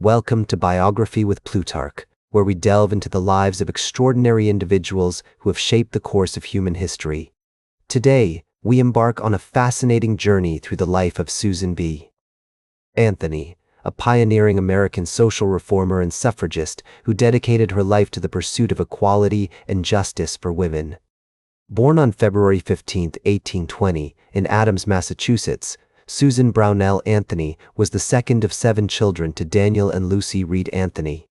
Welcome to Biography with Plutarch, where we delve into the lives of extraordinary individuals who have shaped the course of human history. Today, we embark on a fascinating journey through the life of Susan B. Anthony, a pioneering American social reformer and suffragist who dedicated her life to the pursuit of equality and justice for women. Born on February 15, 1820, in Adams, Massachusetts, Susan Brownell Anthony was the second of 7 children to Daniel and Lucy Reed Anthony.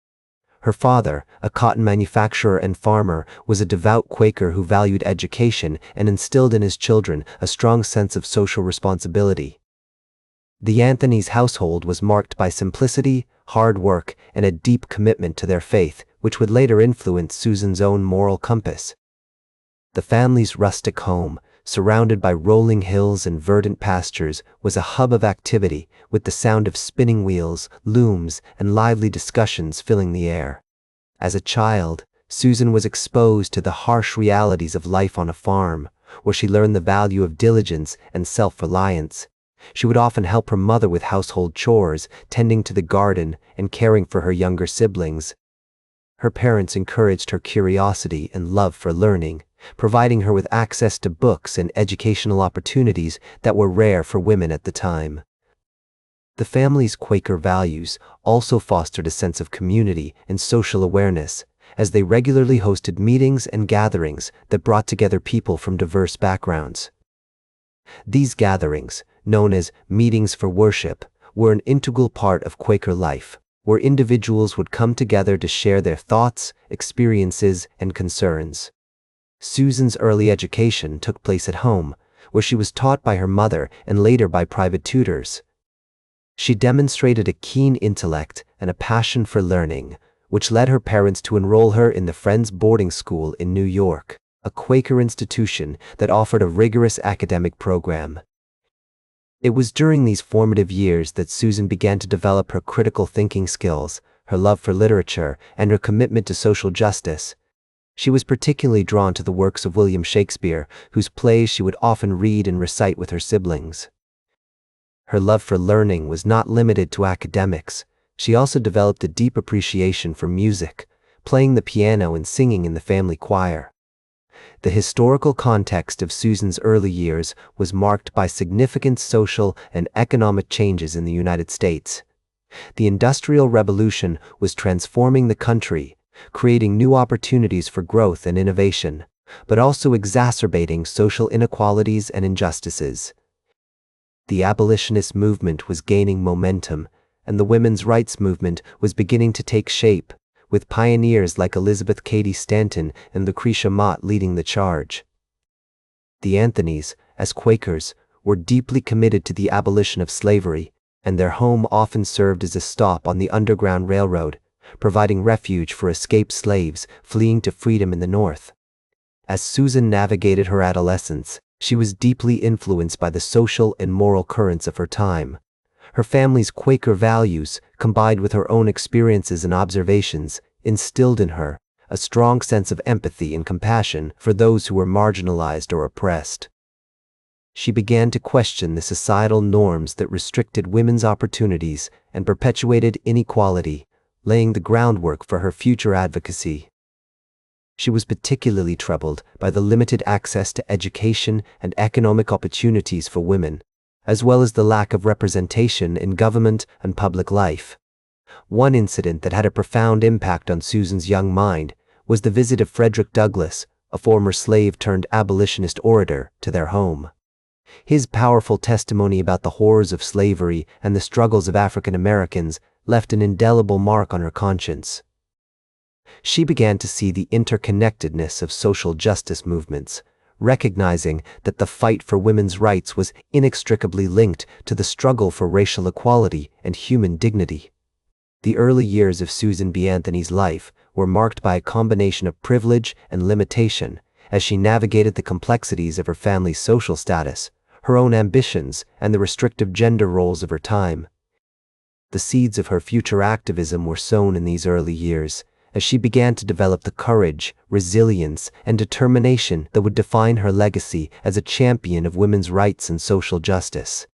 Her father, a cotton manufacturer and farmer, was a devout Quaker who valued education and instilled in his children a strong sense of social responsibility. The Anthony's household was marked by simplicity, hard work, and a deep commitment to their faith, which would later influence Susan's own moral compass. The family's rustic home, surrounded by rolling hills and verdant pastures, was a hub of activity, with the sound of spinning wheels, looms, and lively discussions filling the air. As a child, Susan was exposed to the harsh realities of life on a farm, where she learned the value of diligence and self-reliance. She would often help her mother with household chores, tending to the garden, and caring for her younger siblings. Her parents encouraged her curiosity and love for learning, providing her with access to books and educational opportunities that were rare for women at the time. The family's Quaker values also fostered a sense of community and social awareness, as they regularly hosted meetings and gatherings that brought together people from diverse backgrounds. These gatherings, known as meetings for worship, were an integral part of Quaker life, where individuals would come together to share their thoughts, experiences, and concerns. Susan's early education took place at home, where she was taught by her mother and later by private tutors. She demonstrated a keen intellect and a passion for learning, which led her parents to enroll her in the Friends Boarding School in New York, a Quaker institution that offered a rigorous academic program. It was during these formative years that Susan began to develop her critical thinking skills, her love for literature, and her commitment to social justice. She was particularly drawn to the works of William Shakespeare, whose plays she would often read and recite with her siblings. Her love for learning was not limited to academics. She also developed a deep appreciation for music, playing the piano and singing in the family choir. The historical context of Susan's early years was marked by significant social and economic changes in the United States. The Industrial Revolution was transforming the country, creating new opportunities for growth and innovation, but also exacerbating social inequalities and injustices. The abolitionist movement was gaining momentum, and the women's rights movement was beginning to take shape, with pioneers like Elizabeth Cady Stanton and Lucretia Mott leading the charge. The Anthonys, as Quakers, were deeply committed to the abolition of slavery, and their home often served as a stop on the Underground Railroad, providing refuge for escaped slaves fleeing to freedom in the North. As Susan navigated her adolescence, she was deeply influenced by the social and moral currents of her time. Her family's Quaker values, combined with her own experiences and observations, instilled in her a strong sense of empathy and compassion for those who were marginalized or oppressed. She began to question the societal norms that restricted women's opportunities and perpetuated inequality, laying the groundwork for her future advocacy. She was particularly troubled by the limited access to education and economic opportunities for women, as well as the lack of representation in government and public life. One incident that had a profound impact on Susan's young mind was the visit of Frederick Douglass, a former slave-turned-abolitionist orator, to their home. His powerful testimony about the horrors of slavery and the struggles of African Americans left an indelible mark on her conscience. She began to see the interconnectedness of social justice movements, recognizing that the fight for women's rights was inextricably linked to the struggle for racial equality and human dignity. The early years of Susan B. Anthony's life were marked by a combination of privilege and limitation, as she navigated the complexities of her family's social status, her own ambitions, and the restrictive gender roles of her time. The seeds of her future activism were sown in these early years, as she began to develop the courage, resilience, and determination that would define her legacy as a champion of women's rights and social justice.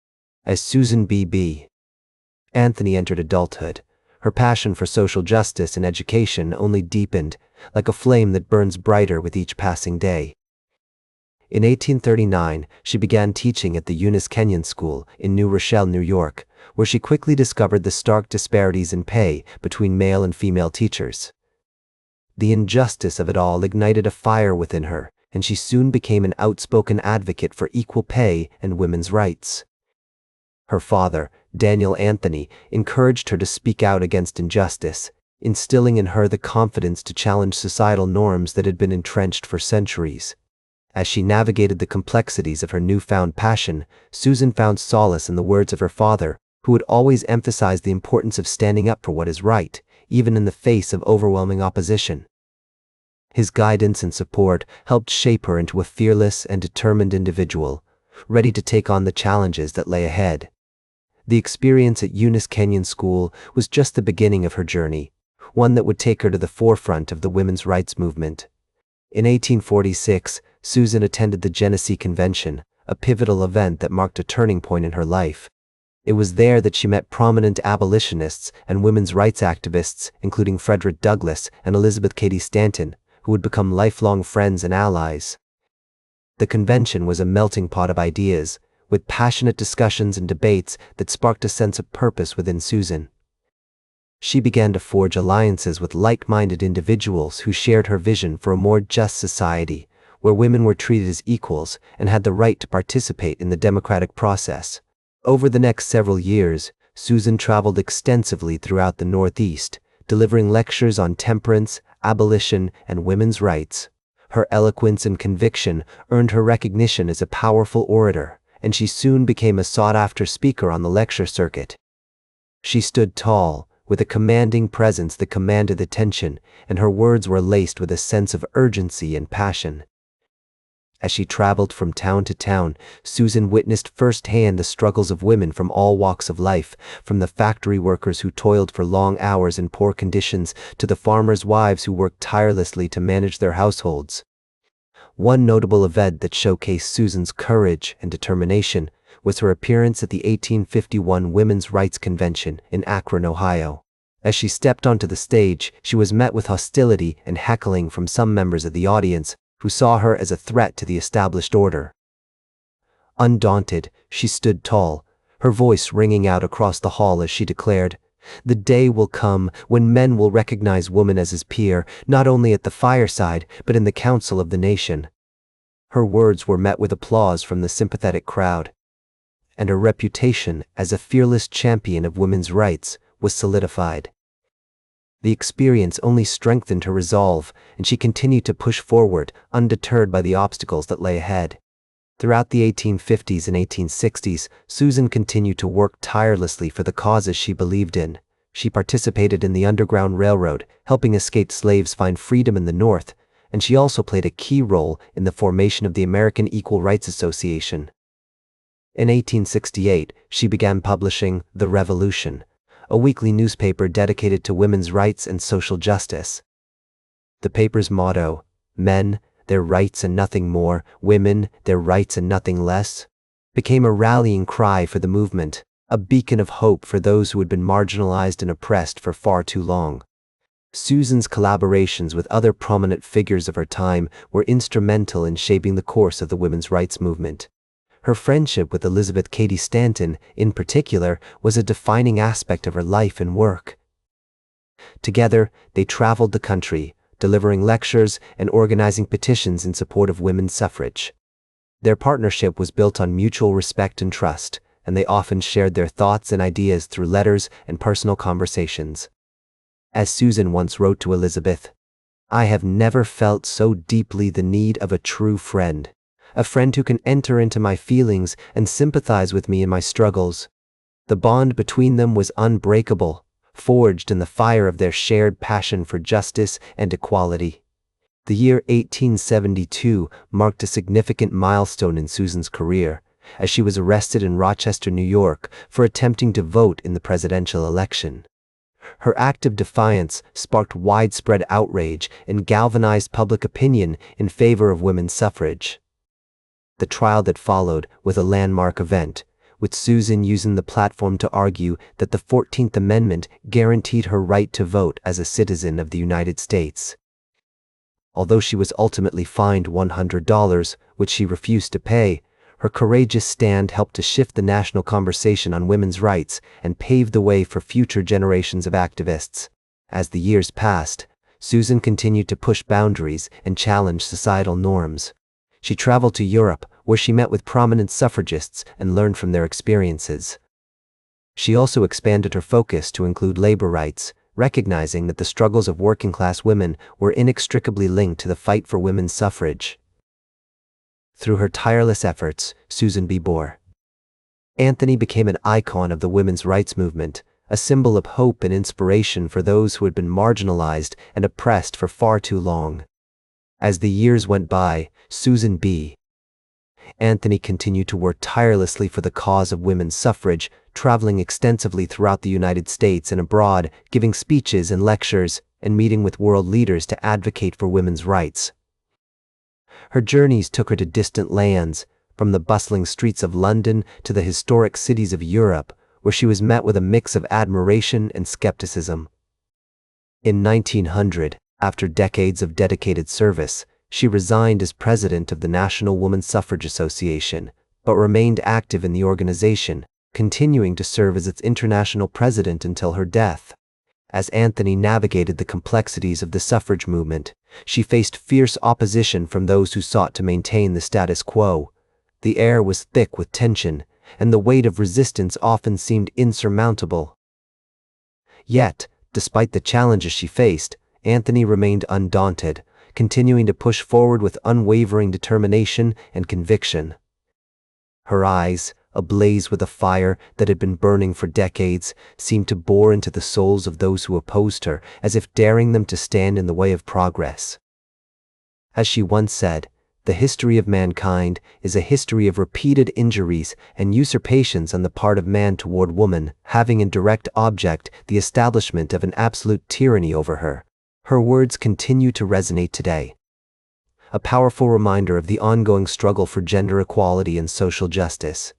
As Susan B. Anthony entered adulthood, Her passion for social justice and education only deepened, like a flame that burns brighter with each passing day. In 1839, she began teaching at the Eunice Kenyon School in New Rochelle, New York, where she quickly discovered the stark disparities in pay between male and female teachers. The injustice of it all ignited a fire within her, and she soon became an outspoken advocate for equal pay and women's rights. Her father, Daniel Anthony, encouraged her to speak out against injustice, instilling in her the confidence to challenge societal norms that had been entrenched for centuries. As she navigated the complexities of her newfound passion, Susan found solace in the words of her father, who would always emphasize the importance of standing up for what is right, even in the face of overwhelming opposition. His guidance and support helped shape her into a fearless and determined individual, ready to take on the challenges that lay ahead. The experience at Eunice Kenyon School was just the beginning of her journey, one that would take her to the forefront of the women's rights movement. In 1846, Susan attended the Genesee Convention, a pivotal event that marked a turning point in her life. It was there that she met prominent abolitionists and women's rights activists, including Frederick Douglass and Elizabeth Cady Stanton, who would become lifelong friends and allies. The convention was a melting pot of ideas, with passionate discussions and debates that sparked a sense of purpose within Susan. She began to forge alliances with like-minded individuals who shared her vision for a more just society, where women were treated as equals and had the right to participate in the democratic process. Over the next several years, Susan traveled extensively throughout the Northeast, delivering lectures on temperance, abolition, and women's rights. Her eloquence and conviction earned her recognition as a powerful orator, and she soon became a sought-after speaker on the lecture circuit. She stood tall, with a commanding presence that commanded attention, and her words were laced with a sense of urgency and passion. As she traveled from town to town, Susan witnessed firsthand the struggles of women from all walks of life, from the factory workers who toiled for long hours in poor conditions to the farmers' wives who worked tirelessly to manage their households. One notable event that showcased Susan's courage and determination was her appearance at the 1851 Women's Rights Convention in Akron, Ohio. As she stepped onto the stage, she was met with hostility and heckling from some members of the audience, who saw her as a threat to the established order. Undaunted, she stood tall, her voice ringing out across the hall as she declared, "The day will come when men will recognize woman as his peer, not only at the fireside, but in the council of the nation." Her words were met with applause from the sympathetic crowd, and her reputation as a fearless champion of women's rights was solidified. The experience only strengthened her resolve, and she continued to push forward, undeterred by the obstacles that lay ahead. Throughout the 1850s and 1860s, Susan continued to work tirelessly for the causes she believed in. She participated in the Underground Railroad, helping escaped slaves find freedom in the North, and she also played a key role in the formation of the American Equal Rights Association. In 1868, she began publishing The Revolution, a weekly newspaper dedicated to women's rights and social justice. The paper's motto, "Men, their rights and nothing more, women, their rights and nothing less," became a rallying cry for the movement, a beacon of hope for those who had been marginalized and oppressed for far too long. Susan's collaborations with other prominent figures of her time were instrumental in shaping the course of the women's rights movement. Her friendship with Elizabeth Cady Stanton, in particular, was a defining aspect of her life and work. Together, they traveled the country, delivering lectures and organizing petitions in support of women's suffrage. Their partnership was built on mutual respect and trust, and they often shared their thoughts and ideas through letters and personal conversations. As Susan once wrote to Elizabeth, "I have never felt so deeply the need of a true friend. A friend who can enter into my feelings and sympathize with me in my struggles." The bond between them was unbreakable, forged in the fire of their shared passion for justice and equality. The year 1872 marked a significant milestone in Susan's career, as she was arrested in Rochester, New York, for attempting to vote in the presidential election. Her act of defiance sparked widespread outrage and galvanized public opinion in favor of women's suffrage. The trial that followed was a landmark event, with Susan using the platform to argue that the 14th Amendment guaranteed her right to vote as a citizen of the United States. Although she was ultimately fined $100, which she refused to pay, her courageous stand helped to shift the national conversation on women's rights and pave the way for future generations of activists. As the years passed, Susan continued to push boundaries and challenge societal norms. She traveled to Europe, where she met with prominent suffragists and learned from their experiences. She also expanded her focus to include labor rights, recognizing that the struggles of working-class women were inextricably linked to the fight for women's suffrage. Through her tireless efforts, Susan B. Anthony became an icon of the women's rights movement, a symbol of hope and inspiration for those who had been marginalized and oppressed for far too long. As the years went by, Susan B. Anthony continued to work tirelessly for the cause of women's suffrage, traveling extensively throughout the United States and abroad, giving speeches and lectures, and meeting with world leaders to advocate for women's rights. Her journeys took her to distant lands, from the bustling streets of London to the historic cities of Europe, where she was met with a mix of admiration and skepticism. In 1900, after decades of dedicated service, she resigned as president of the National Woman Suffrage Association, but remained active in the organization, continuing to serve as its international president until her death. As Anthony navigated the complexities of the suffrage movement, she faced fierce opposition from those who sought to maintain the status quo. The air was thick with tension, and the weight of resistance often seemed insurmountable. Yet, despite the challenges she faced, Anthony remained undaunted, continuing to push forward with unwavering determination and conviction. Her eyes, ablaze with a fire that had been burning for decades, seemed to bore into the souls of those who opposed her, as if daring them to stand in the way of progress. As she once said, "The history of mankind is a history of repeated injuries and usurpations on the part of man toward woman, having in direct object the establishment of an absolute tyranny over her." Her words continue to resonate today, a powerful reminder of the ongoing struggle for gender equality and social justice.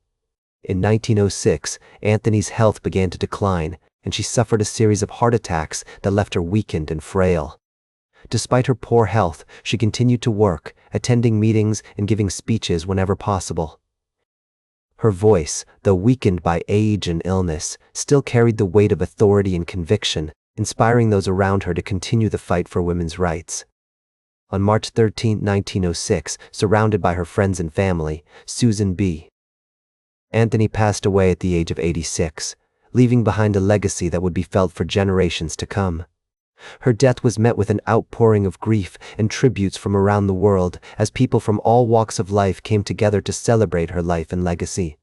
In 1906, Anthony's health began to decline, and she suffered a series of heart attacks that left her weakened and frail. Despite her poor health, she continued to work, attending meetings and giving speeches whenever possible. Her voice, though weakened by age and illness, still carried the weight of authority and conviction, inspiring those around her to continue the fight for women's rights. On March 13, 1906, surrounded by her friends and family, Susan B. Anthony passed away at the age of 86, leaving behind a legacy that would be felt for generations to come. Her death was met with an outpouring of grief and tributes from around the world as people from all walks of life came together to celebrate her life and legacy.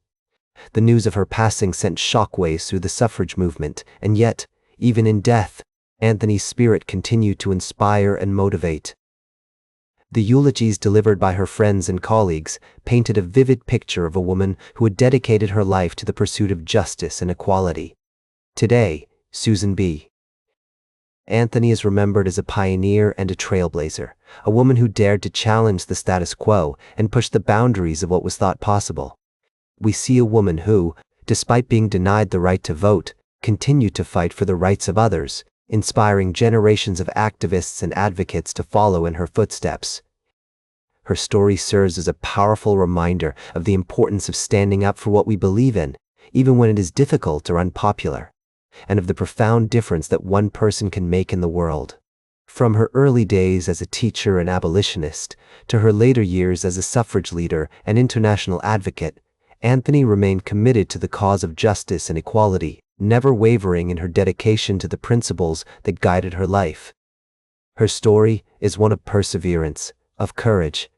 The news of her passing sent shockwaves through the suffrage movement, and yet, even in death, Anthony's spirit continued to inspire and motivate. The eulogies delivered by her friends and colleagues painted a vivid picture of a woman who had dedicated her life to the pursuit of justice and equality. Today, Susan B. Anthony is remembered as a pioneer and a trailblazer, a woman who dared to challenge the status quo and push the boundaries of what was thought possible. We see a woman who, despite being denied the right to vote, continued to fight for the rights of others, inspiring generations of activists and advocates to follow in her footsteps. Her story serves as a powerful reminder of the importance of standing up for what we believe in, even when it is difficult or unpopular, and of the profound difference that one person can make in the world. From her early days as a teacher and abolitionist to her later years as a suffrage leader and international advocate, Anthony remained committed to the cause of justice and equality, never wavering in her dedication to the principles that guided her life. Her story is one of perseverance, of courage,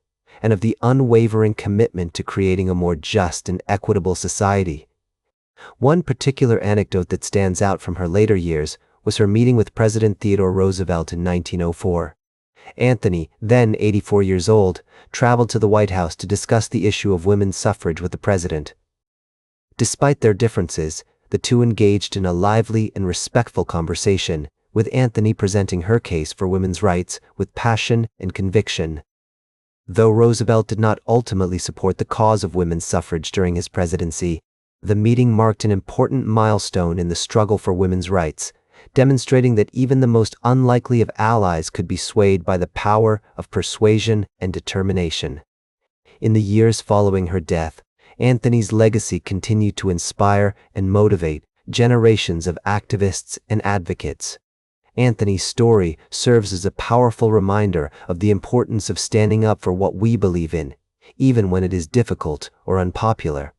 and of the unwavering commitment to creating a more just and equitable society. One particular anecdote that stands out from her later years was her meeting with President Theodore Roosevelt in 1904. Anthony, then 84 years old, traveled to the White House to discuss the issue of women's suffrage with the president. Despite their differences, the two engaged in a lively and respectful conversation, with Anthony presenting her case for women's rights with passion and conviction. Though Roosevelt did not ultimately support the cause of women's suffrage during his presidency, The meeting marked an important milestone in the struggle for women's rights, demonstrating that even the most unlikely of allies could be swayed by the power of persuasion and determination. In the years following her death, Anthony's legacy continued to inspire and motivate generations of activists and advocates. Anthony's story serves as a powerful reminder of the importance of standing up for what we believe in, even when it is difficult or unpopular.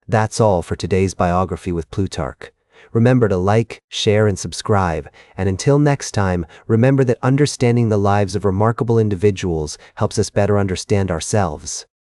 That's all for today's biography with Plutarch. Remember to like, share, and subscribe. And until next time, remember that understanding the lives of remarkable individuals helps us better understand ourselves.